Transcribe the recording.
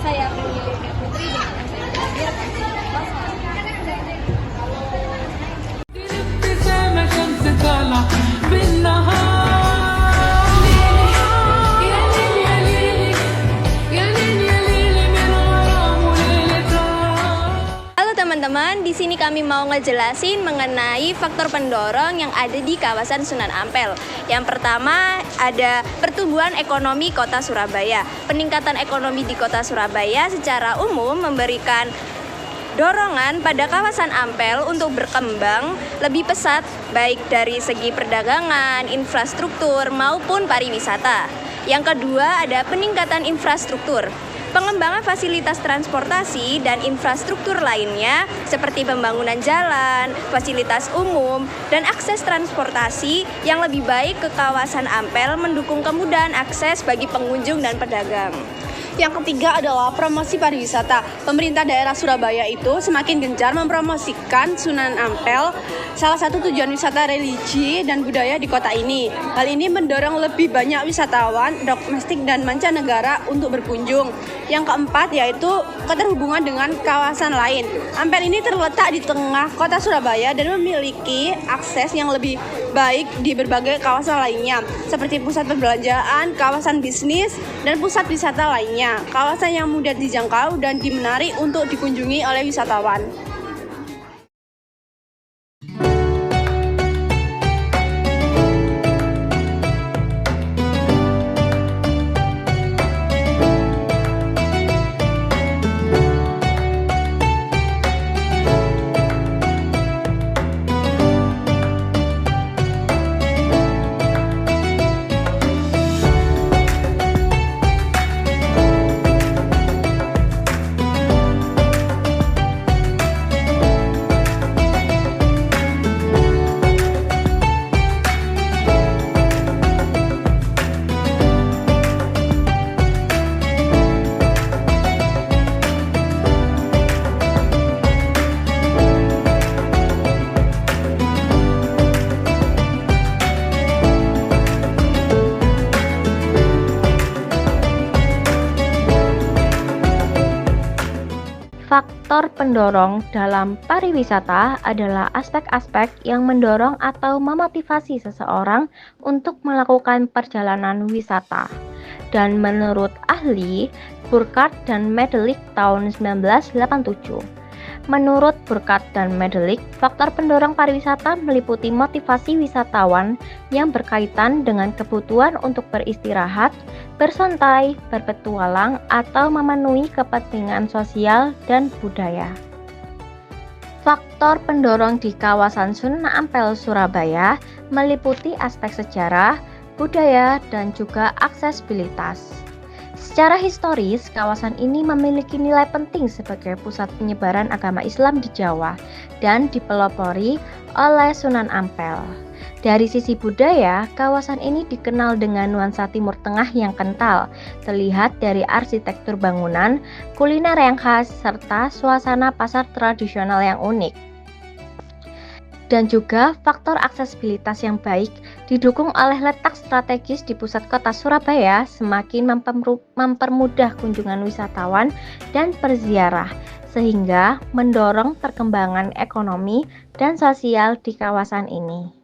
Saya Putri dengan saya belajar teman-teman, di sini kami mau ngejelasin mengenai faktor pendorong yang ada di kawasan Sunan Ampel. Yang pertama ada pertumbuhan ekonomi Kota Surabaya. Peningkatan ekonomi di Kota Surabaya secara umum memberikan dorongan pada kawasan Ampel untuk berkembang lebih pesat baik dari segi perdagangan, infrastruktur maupun pariwisata. Yang kedua ada peningkatan infrastruktur. Pengembangan fasilitas transportasi dan infrastruktur lainnya seperti pembangunan jalan, fasilitas umum, dan akses transportasi yang lebih baik ke kawasan Ampel mendukung kemudahan akses bagi pengunjung dan pedagang. Yang ketiga adalah promosi pariwisata. Pemerintah daerah Surabaya itu semakin gencar mempromosikan Sunan Ampel, salah satu tujuan wisata religi dan budaya di kota ini. Hal ini mendorong lebih banyak wisatawan domestik dan mancanegara untuk berkunjung. Yang keempat yaitu keterhubungan dengan kawasan lain. Ampel ini terletak di tengah kota Surabaya dan memiliki akses yang lebih baik di berbagai kawasan lainnya, seperti pusat perbelanjaan, kawasan bisnis, dan pusat wisata lainnya. Kawasan yang mudah dijangkau dan menarik untuk dikunjungi oleh wisatawan. Faktor pendorong dalam pariwisata adalah aspek-aspek yang mendorong atau memotivasi seseorang untuk melakukan perjalanan wisata. Dan menurut ahli Burkhardt dan Medelic tahun 1987, menurut Burkhardt dan Medelic, faktor pendorong pariwisata meliputi motivasi wisatawan yang berkaitan dengan kebutuhan untuk beristirahat, bersantai, berpetualang, atau memenuhi kepentingan sosial dan budaya. Faktor pendorong di kawasan Sunan Ampel, Surabaya meliputi aspek sejarah, budaya, dan juga aksesibilitas. Secara historis, kawasan ini memiliki nilai penting sebagai pusat penyebaran agama Islam di Jawa dan dipelopori oleh Sunan Ampel. Dari sisi budaya, kawasan ini dikenal dengan nuansa Timur Tengah yang kental, terlihat dari arsitektur bangunan, kuliner yang khas, serta suasana pasar tradisional yang unik. Dan juga faktor aksesibilitas yang baik didukung oleh letak strategis di pusat kota Surabaya semakin mempermudah kunjungan wisatawan dan berziarah, sehingga mendorong perkembangan ekonomi dan sosial di kawasan ini.